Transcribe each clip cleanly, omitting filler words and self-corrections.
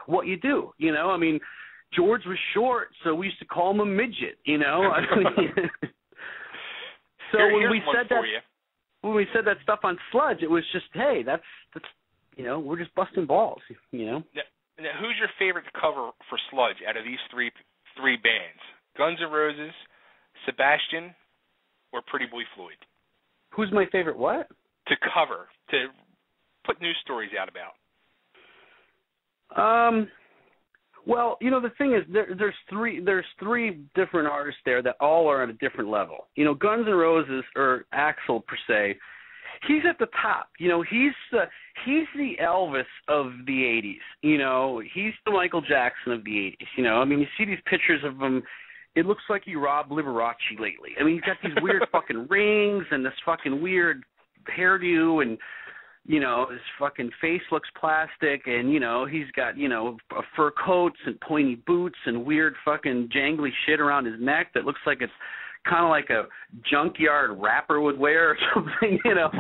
what you do, you know? I mean, George was short, so we used to call him a midget, you know? So when we said that stuff on Sludge, it was just, hey, that's you know, we're just busting balls, you know? Now, who's your favorite cover for Sludge out of these three bands? Guns N' Roses, Sebastian, or Pretty Boy Floyd? Who's my favorite what? To cover, to put news stories out about. Well, you know, the thing is, there's three different artists there that all are at a different level. You know, Guns N' Roses, or Axl per se, he's at the top. You know, he's the Elvis of the 80s. You know, he's the Michael Jackson of the 80s. You know, I mean, you see these pictures of him, it looks like he robbed Liberace lately. I mean, he's got these weird fucking rings and this fucking weird hairdo, and, you know, his fucking face looks plastic, and, you know, he's got, you know, fur coats and pointy boots and weird fucking jangly shit around his neck that looks like it's kind of like a junkyard rapper would wear or something, you know.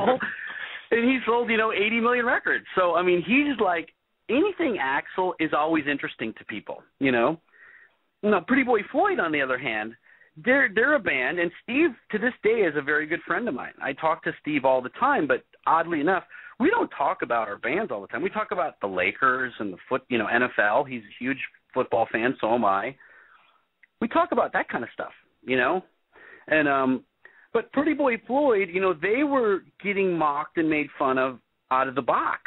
And he sold, you know, 80 million records. So, I mean, he's like, anything Axl is always interesting to people, you know. Now, Pretty Boy Floyd, on the other hand, they're a band, and Steve, to this day, is a very good friend of mine. I talk to Steve all the time, but oddly enough, we don't talk about our bands all the time. We talk about the Lakers and the NFL. He's a huge football fan, so am I. We talk about that kind of stuff, you know. And but Pretty Boy Floyd, you know, they were getting mocked and made fun of out of the box,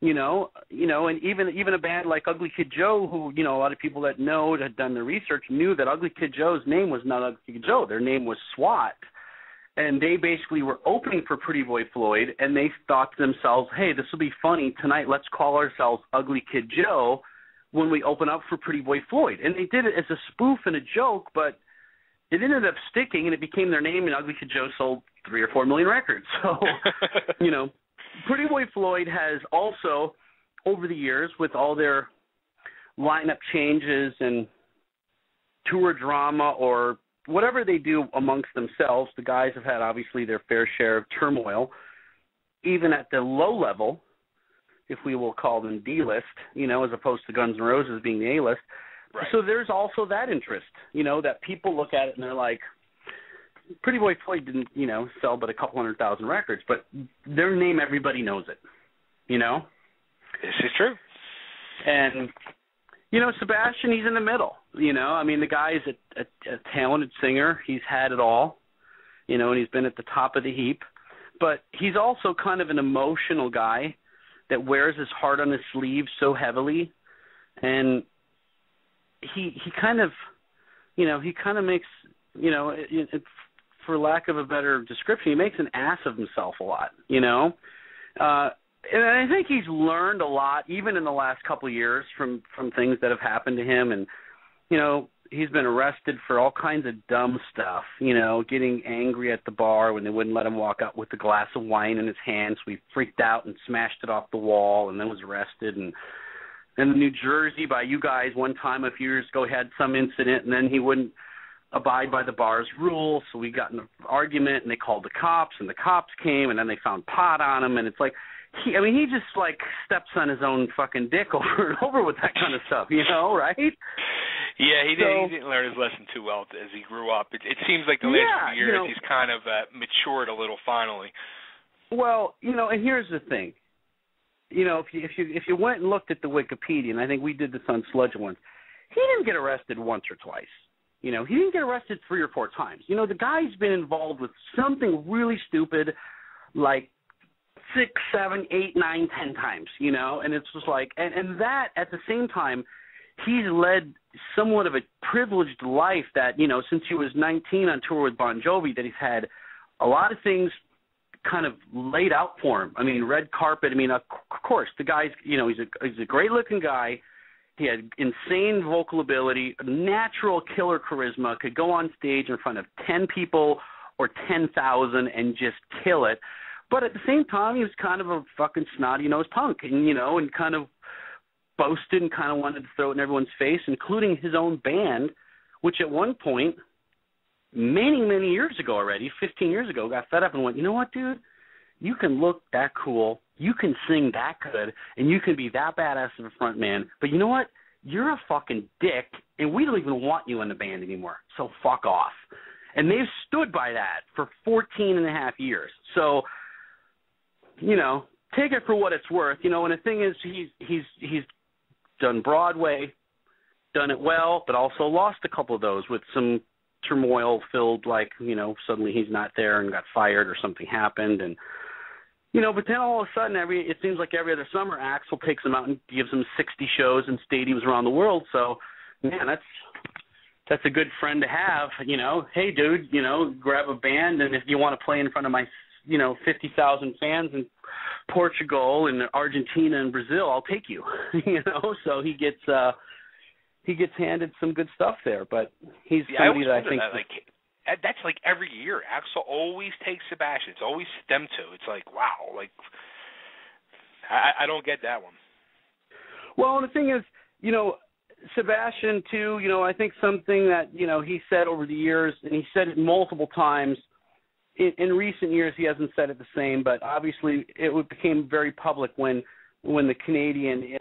you know, and even a band like Ugly Kid Joe, who, you know, a lot of people that know, that had done their research, knew that Ugly Kid Joe's name was not Ugly Kid Joe. Their name was SWAT. And they basically were opening for Pretty Boy Floyd, and they thought to themselves, hey, this will be funny. Tonight, let's call ourselves Ugly Kid Joe when we open up for Pretty Boy Floyd. And they did it as a spoof and a joke, but it ended up sticking, and it became their name, and Ugly Kid Joe sold 3 or 4 million records. So, you know, Pretty Boy Floyd has also, over the years, with all their lineup changes and tour drama or whatever they do amongst themselves, the guys have had obviously their fair share of turmoil, even at the low level, if we will call them D-list, you know, as opposed to Guns N' Roses being the A-list. Right. So there's also that interest, you know, that people look at it and they're like, Pretty Boy Floyd didn't, you know, sell but a couple 100,000 records, but their name, everybody knows it, you know? This is true. And, you know, Sebastian, he's in the middle, you know? I mean, the guy's a talented singer. He's had it all, you know, and he's been at the top of the heap. But he's also kind of an emotional guy that wears his heart on his sleeve so heavily. And he kind of, you know, he kind of makes, you know, for lack of a better description, he makes an ass of himself a lot, you know. And I think he's learned a lot, even in the last couple of years, from things that have happened to him. And, you know, he's been arrested for all kinds of dumb stuff, you know, getting angry at the bar when they wouldn't let him walk out with a glass of wine in his hand. So he freaked out and smashed it off the wall and then was arrested. And in New Jersey, by you guys, one time a few years ago, had some incident, and then he wouldn't abide by the bar's rules, so we got in an argument, and they called the cops, and the cops came, and then they found pot on him, and it's like, he just, like, steps on his own fucking dick over and over with that kind of stuff, you know, right? Yeah, he didn't learn his lesson too well as he grew up. It seems like the last few years, you know, he's kind of matured a little finally. Well, you know, and here's the thing. You know, if you went and looked at the Wikipedia, and I think we did this on Sludge once, he didn't get arrested once or twice. You know, he didn't get arrested 3 or 4 times. You know, the guy's been involved with something really stupid like 6, 7, 8, 9, 10 times, you know, and it's just like, and that at the same time, he's led somewhat of a privileged life that, you know, since he was 19 on tour with Bon Jovi, that he's had a lot of things kind of laid out for him. I mean, red carpet. I mean, of course, the guy's, you know, he's a great-looking guy. He had insane vocal ability, natural killer charisma, could go on stage in front of 10 people or 10,000 and just kill it. But at the same time, he was kind of a fucking snotty-nosed punk, and, you know, and kind of boasted and kind of wanted to throw it in everyone's face, including his own band, which at one point, many, many years ago already, 15 years ago, got fed up and went, you know what, dude? you can look that cool, you can sing that good, and you can be that badass of a front man, but you know what? You're a fucking dick, and we don't even want you in the band anymore, so fuck off. And they've stood by that for 14 and a half years. So, you know, take it for what it's worth. You know, and the thing is, he's done Broadway, done it well, but also lost a couple of those with some turmoil-filled, like, you know, suddenly he's not there and got fired or something happened. And, you know, but then all of a sudden, it seems like every other summer, Axl takes him out and gives him 60 shows in stadiums around the world. So, man, that's a good friend to have, you know. Hey, dude, you know, grab a band, and if you want to play in front of my, you know, 50,000 fans in Portugal and Argentina and Brazil, I'll take you, you know. So he gets handed some good stuff there, but he's somebody that I think that's like every year. Axl always takes Sebastian. It's always them two. It's like, wow, like I don't get that one. Well, and the thing is, you know, Sebastian too, you know, I think something that, you know, he said over the years, and he said it multiple times. In recent years, he hasn't said it the same, but obviously it became very public when the Canadian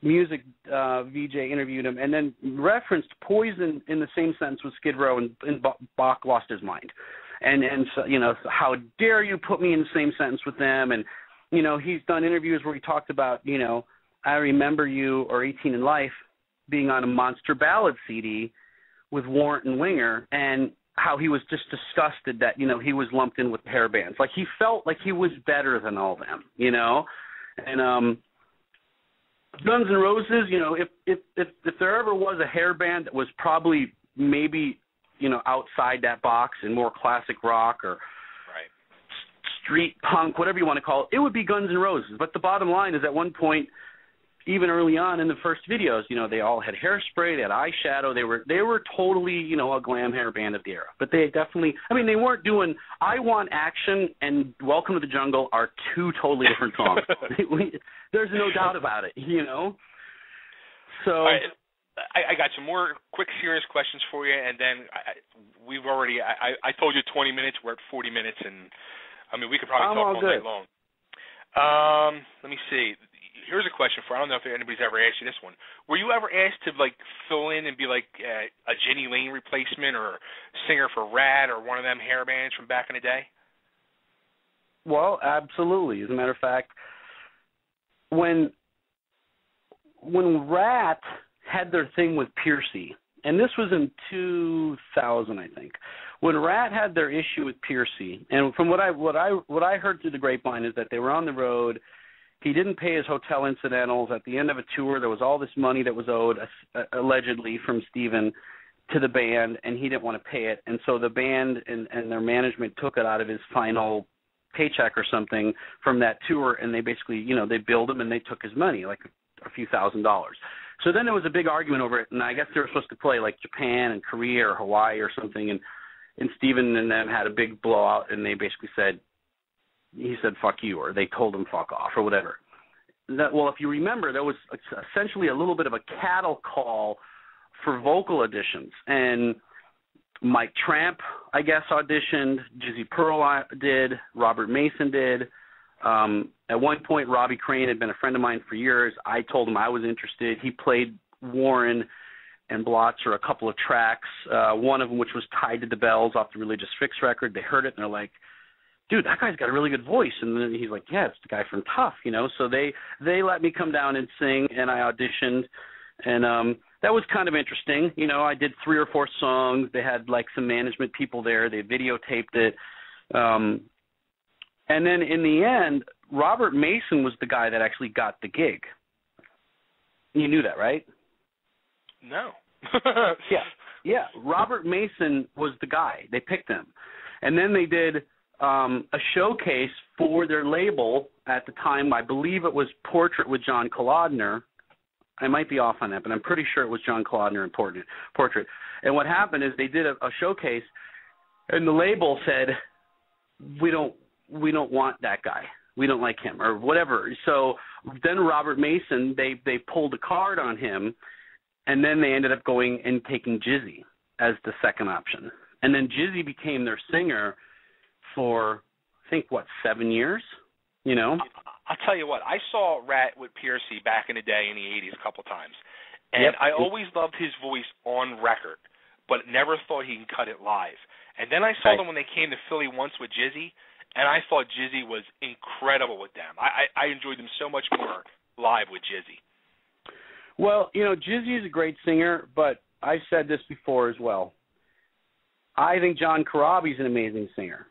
music VJ interviewed him, and then referenced Poison in the same sentence with Skid Row, and Bach lost his mind. And so, you know, how dare you put me in the same sentence with them? And, you know, he's done interviews where he talked about, you know, I Remember You or 18 in Life being on a Monster Ballad CD with Warrant and Winger, and how he was just disgusted that, you know, he was lumped in with hair bands. Like, he felt like he was better than all of them, you know? And Guns N' Roses, you know, if there ever was a hair band that was probably maybe, you know, outside that box and more classic rock or street punk, whatever you want to call it, it would be Guns N' Roses. But the bottom line is, at one point, even early on in the first videos, you know, they all had hairspray, they had eyeshadow, they were totally, you know, a glam hair band of the era. But they definitely, I mean, they weren't doing I Want Action and Welcome to the Jungle are two totally different songs. There's no doubt about it, you know. So all right, I got some more quick serious questions for you, and then I told you 20 minutes, we're at 40 minutes, and I mean, we could probably talk all night long. Let me see. Here's a question I don't know if anybody's ever asked you this one. Were you ever asked to, like, fill in and be, like, a Jenny Lane replacement or singer for Rat or one of them hair bands from back in the day? Well, absolutely. As a matter of fact, when Rat had their thing with Piercy, and this was in 2000, I think, when Rat had their issue with Piercy, and from what I heard through the grapevine is that they were on the road. He didn't pay his hotel incidentals. At the end of a tour, there was all this money that was owed, allegedly, from Steven to the band, and he didn't want to pay it. And so the band and their management took it out of his final paycheck or something from that tour, and they basically, you know, they billed him and they took his money, like a few $1,000s. So then there was a big argument over it, and I guess they were supposed to play like Japan and Korea or Hawaii or something, and Steven and them had a big blowout, and they basically said, he said, fuck you, or they told him fuck off, or whatever. Well, if you remember, there was essentially a little bit of a cattle call for vocal auditions, and Mike Tramp, I guess, auditioned, Jizzy Pearl did, Robert Mason did. At one point, Robbie Crane had been a friend of mine for years. I told him I was interested. He played Warren and Blotzer a couple of tracks, one of them which was Tied to the Bells off the Religious Fix record. They heard it, and they're like, dude, that guy's got a really good voice. And then he's like, yeah, it's the guy from TUFF, you know. So they let me come down and sing, and I auditioned. And that was kind of interesting. You know, I did 3 or 4 songs. They had, like, some management people there. They videotaped it. And then in the end, Robert Mason was the guy that actually got the gig. You knew that, right? No. Yeah. Robert Mason was the guy. They picked him. And then they did a showcase for their label at the time. I believe it was Portrait with John Kolodner. I might be off on that, but I'm pretty sure it was John Kolodner in Portrait. And what happened is they did a showcase, and the label said, we don't want that guy. We don't like him, or whatever. So then Robert Mason, they pulled a card on him, and then they ended up going and taking Jizzy as the second option. And then Jizzy became their singer for think, 7 years, you know? I'll tell you what, I saw Rat with Piercy back in the day in the 80s a couple times, and I always loved his voice on record, but never thought he can cut it live. And then I saw them when they came to Philly once with Jizzy, and I thought Jizzy was incredible with them. I enjoyed them so much more live with Jizzy. Well, you know, Jizzy is a great singer, but I've said this before as well. I think John Corabi's an amazing singer.